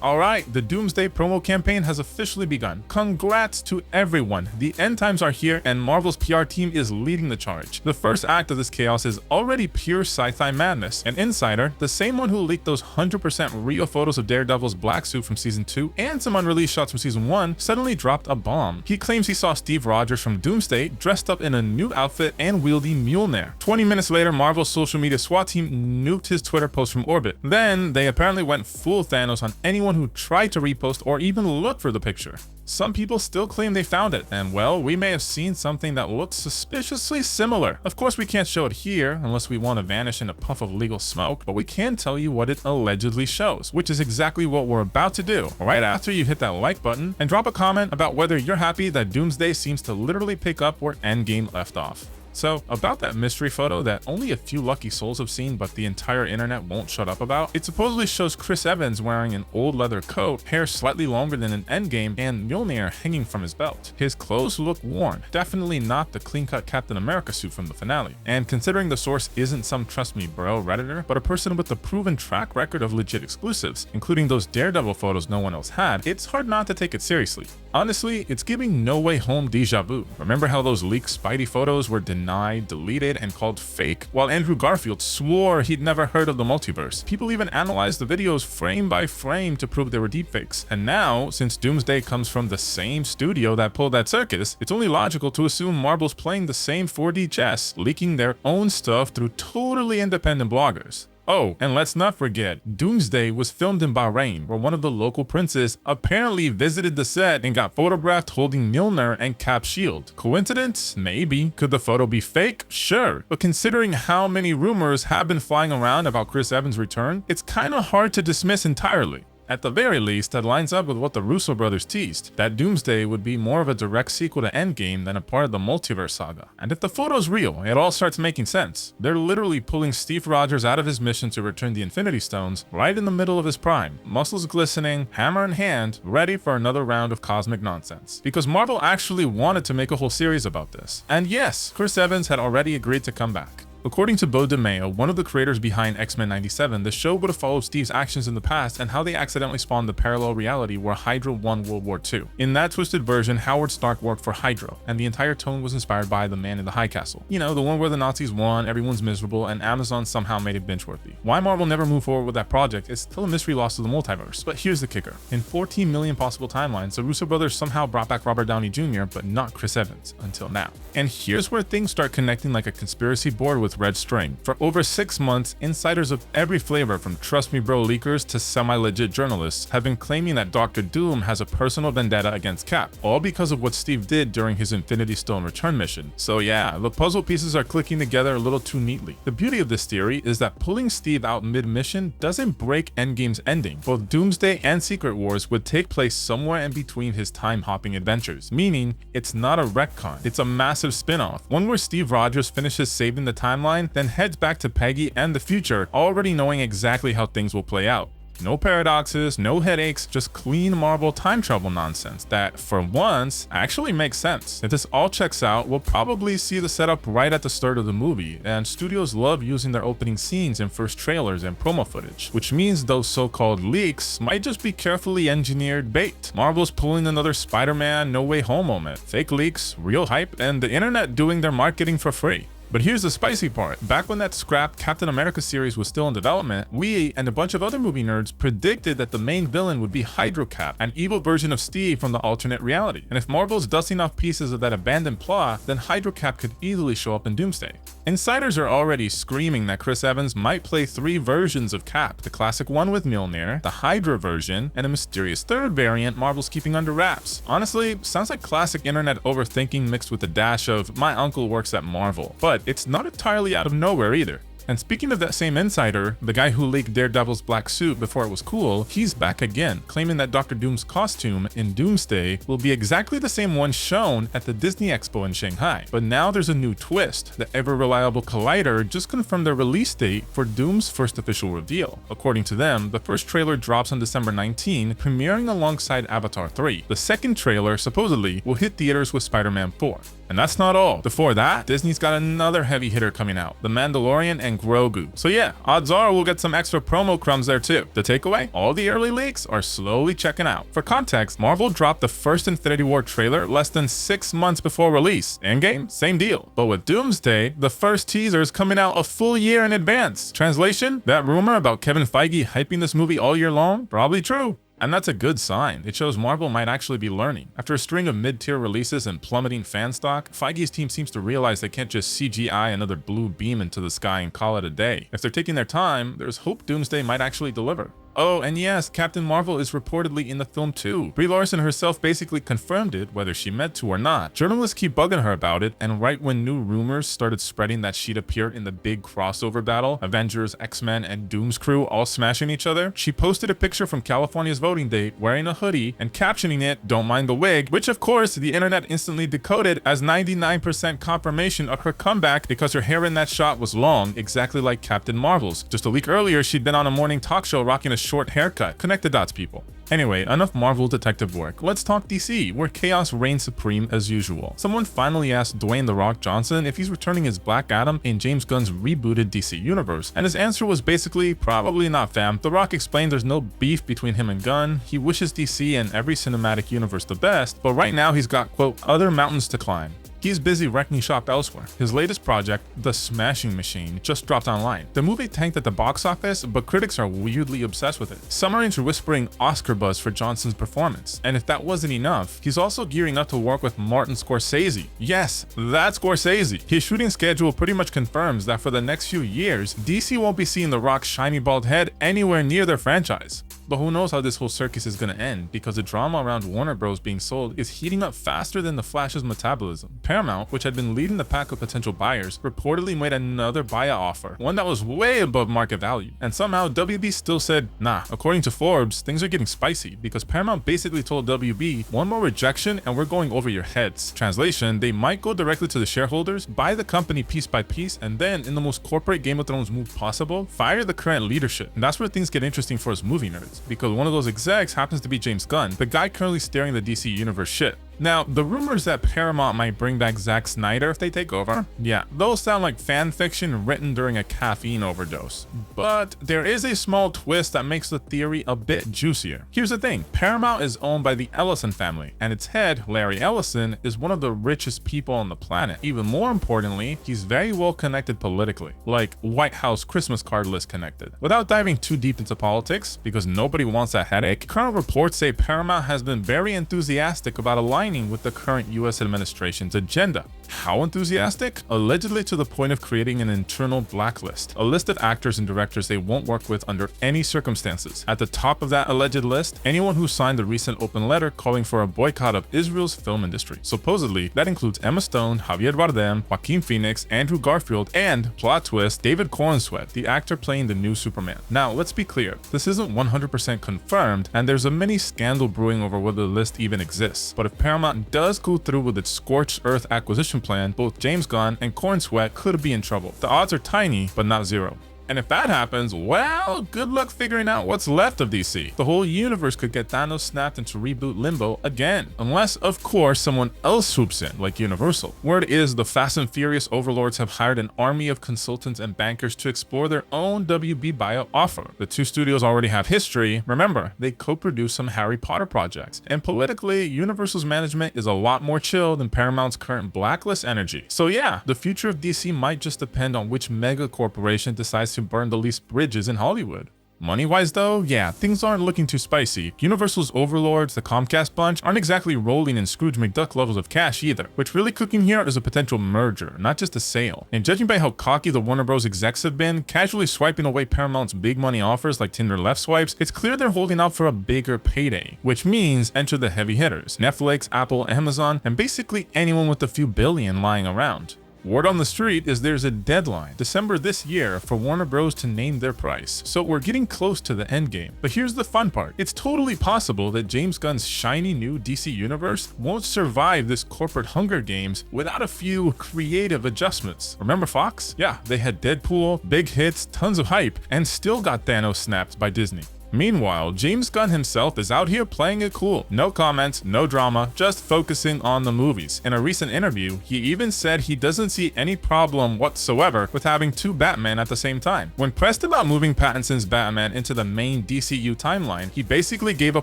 Alright, the Doomsday promo campaign has officially begun. Congrats to everyone. The end times are here and Marvel's PR team is leading the charge. The first act of this chaos is already pure sci-fi madness. An insider, the same one who leaked those 100% real photos of Daredevil's black suit from season 2 and some unreleased shots from season 1, suddenly dropped a bomb. He claims he saw Steve Rogers from Doomsday dressed up in a new outfit and wielding Mjolnir. 20 minutes later, Marvel's social media SWAT team nuked his Twitter post from orbit. Then, they apparently went full Thanos on anyone who tried to repost or even look for the picture. Some people still claim they found it, and well, we may have seen something that looks suspiciously similar. Of course, we can't show it here unless we want to vanish in a puff of legal smoke, but we can tell you what it allegedly shows, which is exactly what we're about to do right after you hit that like button and drop a comment about whether you're happy that Doomsday seems to literally pick up where Endgame left off. So, about that mystery photo that only a few lucky souls have seen but the entire internet won't shut up about, it supposedly shows Chris Evans wearing an old leather coat, hair slightly longer than in Endgame, and Mjolnir hanging from his belt. His clothes look worn, definitely not the clean-cut Captain America suit from the finale. And considering the source isn't some trust me bro redditor, but a person with a proven track record of legit exclusives, including those Daredevil photos no one else had, it's hard not to take it seriously. Honestly, it's giving No Way Home deja vu. Remember how those leaked Spidey photos were denied, deleted, and called fake? While Andrew Garfield swore he'd never heard of the multiverse. People even analyzed the videos frame by frame to prove they were deepfakes. And now, since Doomsday comes from the same studio that pulled that circus, it's only logical to assume Marvel's playing the same 4D chess, leaking their own stuff through totally independent bloggers. Oh, and let's not forget, Doomsday was filmed in Bahrain, where one of the local princes apparently visited the set and got photographed holding Mjolnir and Cap's shield. Coincidence? Maybe. Could the photo be fake? Sure. But considering how many rumors have been flying around about Chris Evans' return, it's kinda hard to dismiss entirely. At the very least, that lines up with what the Russo brothers teased, that Doomsday would be more of a direct sequel to Endgame than a part of the multiverse saga. And if the photo's real, it all starts making sense. They're literally pulling Steve Rogers out of his mission to return the Infinity Stones right in the middle of his prime, muscles glistening, hammer in hand, ready for another round of cosmic nonsense. Because Marvel actually wanted to make a whole series about this. And yes, Chris Evans had already agreed to come back. According to Bo DeMeo, one of the creators behind X-Men 97, the show would have followed Steve's actions in the past and how they accidentally spawned the parallel reality where Hydra won World War II. In that twisted version, Howard Stark worked for Hydra, and the entire tone was inspired by The Man in the High Castle. You know, the one where the Nazis won, everyone's miserable, and Amazon somehow made it binge-worthy. Why Marvel never moved forward with that project is still a mystery lost to the multiverse. But here's the kicker. In 14 million possible timelines, the Russo brothers somehow brought back Robert Downey Jr., but not Chris Evans, until now. And here's where things start connecting like a conspiracy board with red string. For over 6 months, insiders of every flavor from trust me bro leakers to semi-legit journalists have been claiming that Dr. Doom has a personal vendetta against Cap, all because of what Steve did during his Infinity Stone return mission. So yeah, the puzzle pieces are clicking together a little too neatly. The beauty of this theory is that pulling Steve out mid-mission doesn't break Endgame's ending. Both Doomsday and Secret Wars would take place somewhere in between his time-hopping adventures, meaning it's not a retcon, it's a massive spin-off, one where Steve Rogers finishes saving the timeline, then heads back to Peggy and the future, already knowing exactly how things will play out. No paradoxes, no headaches, just clean Marvel time travel nonsense that, for once, actually makes sense. If this all checks out, we'll probably see the setup right at the start of the movie, and studios love using their opening scenes in first trailers and promo footage, which means those so-called leaks might just be carefully engineered bait. Marvel's pulling another Spider-Man No Way Home moment. Fake leaks, real hype, and the internet doing their marketing for free. But here's the spicy part. Back when that scrapped Captain America series was still in development, we and a bunch of other movie nerds predicted that the main villain would be Hydro-Cap, an evil version of Steve from the alternate reality. And if Marvel's dusting off pieces of that abandoned plot, then Hydro-Cap could easily show up in Doomsday. Insiders are already screaming that Chris Evans might play 3 versions of Cap, the classic one with Mjolnir, the Hydra version, and a mysterious third variant Marvel's keeping under wraps. Honestly, sounds like classic internet overthinking mixed with a dash of my uncle works at Marvel. But it's not entirely out of nowhere either. And speaking of that same insider, the guy who leaked Daredevil's black suit before it was cool, he's back again, claiming that Dr. Doom's costume in Doomsday will be exactly the same one shown at the Disney Expo in Shanghai. But now there's a new twist. The ever-reliable Collider just confirmed their release date for Doom's first official reveal. According to them, the first trailer drops on December 19, premiering alongside Avatar 3. The second trailer, supposedly, will hit theaters with Spider-Man 4. And that's not all. Before that, Disney's got another heavy hitter coming out, The Mandalorian and Grogu. So yeah, odds are we'll get some extra promo crumbs there too. The takeaway? All the early leaks are slowly checking out. For context, Marvel dropped the first Infinity War trailer less than 6 months before release. Endgame? Same deal. But with Doomsday, the first teaser is coming out a full year in advance. Translation? That rumor about Kevin Feige hyping this movie all year long? Probably true. And that's a good sign. It shows Marvel might actually be learning. After a string of mid-tier releases and plummeting fan stock, Feige's team seems to realize they can't just CGI another blue beam into the sky and call it a day. If they're taking their time, there's hope Doomsday might actually deliver. Oh, and yes, Captain Marvel is reportedly in the film too. Brie Larson herself basically confirmed it, whether she meant to or not. Journalists keep bugging her about it, and right when new rumors started spreading that she'd appeared in the big crossover battle, Avengers, X-Men, and Doom's crew all smashing each other, she posted a picture from California's voting day wearing a hoodie and captioning it, "Don't mind the wig," which of course the internet instantly decoded as 99% confirmation of her comeback because her hair in that shot was long, exactly like Captain Marvel's. Just a week earlier, she'd been on a morning talk show rocking a short haircut. Connect the dots, people. Anyway, enough Marvel detective work. Let's talk DC, where chaos reigns supreme as usual. Someone finally asked Dwayne "The Rock" Johnson if he's returning as Black Adam in James Gunn's rebooted DC universe, and his answer was basically, probably not, fam. The Rock explained there's no beef between him and Gunn. He wishes DC and every cinematic universe the best, but right now he's got, quote, other mountains to climb. He's busy wrecking shop elsewhere. His latest project, The Smashing Machine, just dropped online. The movie tanked at the box office, but critics are weirdly obsessed with it. Some are into whispering Oscar buzz for Johnson's performance. And if that wasn't enough, he's also gearing up to work with Martin Scorsese. Yes, that's Scorsese. His shooting schedule pretty much confirms that for the next few years, DC won't be seeing The Rock's shiny bald head anywhere near their franchise. But who knows how this whole circus is gonna end, because the drama around Warner Bros. Being sold is heating up faster than the Flash's metabolism. Paramount, which had been leading the pack of potential buyers, reportedly made another buyout offer, one that was way above market value. And somehow WB still said, nah. According to Forbes, things are getting spicy because Paramount basically told WB, one more rejection and we're going over your heads. Translation, they might go directly to the shareholders, buy the company piece by piece, and then, in the most corporate Game of Thrones move possible, fire the current leadership. And that's where things get interesting for us movie nerds, because one of those execs happens to be James Gunn, the guy currently steering the DC Universe ship. Now, the rumors that Paramount might bring back Zack Snyder if they take over, yeah, those sound like fan fiction written during a caffeine overdose. But there is a small twist that makes the theory a bit juicier. Here's the thing, Paramount is owned by the Ellison family, and its head, Larry Ellison, is one of the richest people on the planet. Even more importantly, he's very well connected politically, like White House Christmas card list connected. Without diving too deep into politics, because nobody wants that headache, current reports say Paramount has been very enthusiastic about aligning with the current US administration's agenda. How enthusiastic? Allegedly to the point of creating an internal blacklist, a list of actors and directors they won't work with under any circumstances. At the top of that alleged list, anyone who signed the recent open letter calling for a boycott of Israel's film industry. Supposedly, that includes Emma Stone, Javier Bardem, Joaquin Phoenix, Andrew Garfield, and, plot twist, David Corenswet, the actor playing the new Superman. Now, let's be clear, this isn't 100% confirmed, and there's a mini scandal brewing over whether the list even exists. But if Paramount does go through with its scorched earth acquisition plan, both James Gunn and Corenswet could be in trouble. The odds are tiny, but not zero. And if that happens, well, good luck figuring out what's left of DC. The whole universe could get Thanos snapped into reboot limbo again. Unless, of course, someone else swoops in, like Universal. Word is the Fast and Furious overlords have hired an army of consultants and bankers to explore their own WB buyout offer. The two studios already have history. Remember, they co-produced some Harry Potter projects. And politically, Universal's management is a lot more chill than Paramount's current blacklist energy. So yeah, the future of DC might just depend on which mega corporation decides to burn the least bridges in Hollywood. Money-wise though, yeah, things aren't looking too spicy. Universal's overlords, the Comcast bunch, aren't exactly rolling in Scrooge McDuck levels of cash either. What's really cooking here is a potential merger, not just a sale. And judging by how cocky the Warner Bros. Execs have been, casually swiping away Paramount's big money offers like Tinder left swipes, it's clear they're holding out for a bigger payday. Which means enter the heavy hitters, Netflix, Apple, Amazon, and basically anyone with a few billion lying around. Word on the street is there's a deadline, December this year, for Warner Bros. To name their price. So we're getting close to the endgame. But here's the fun part. It's totally possible that James Gunn's shiny new DC universe won't survive this corporate Hunger Games without a few creative adjustments. Remember Fox? Yeah, they had Deadpool, big hits, tons of hype, and still got Thanos snapped by Disney. Meanwhile, James Gunn himself is out here playing it cool. No comments, no drama, just focusing on the movies. In a recent interview, he even said he doesn't see any problem whatsoever with having two Batman at the same time. When pressed about moving Pattinson's Batman into the main DCU timeline, he basically gave a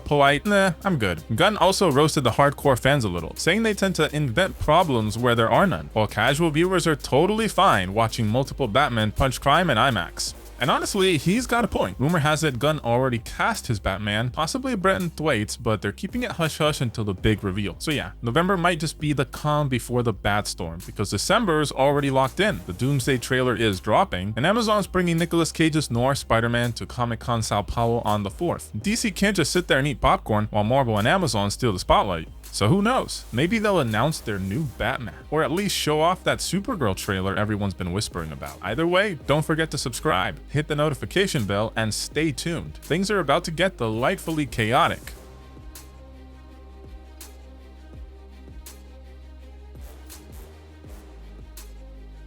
polite, "Nah, I'm good." Gunn also roasted the hardcore fans a little, saying they tend to invent problems where there are none, while casual viewers are totally fine watching multiple Batman punch crime in IMAX. And honestly, he's got a point. Rumor has it Gunn already cast his Batman, possibly Brenton Thwaites, but they're keeping it hush-hush until the big reveal. So yeah, November might just be the calm before the bad storm, because December is already locked in. The Doomsday trailer is dropping, and Amazon's bringing Nicolas Cage's Noir Spider-Man to Comic-Con Sao Paulo on the 4th. DC can't just sit there and eat popcorn while Marvel and Amazon steal the spotlight. So who knows? Maybe they'll announce their new Batman, or at least show off that Supergirl trailer everyone's been whispering about. Either way, don't forget to subscribe, hit the notification bell, and stay tuned. Things are about to get delightfully chaotic.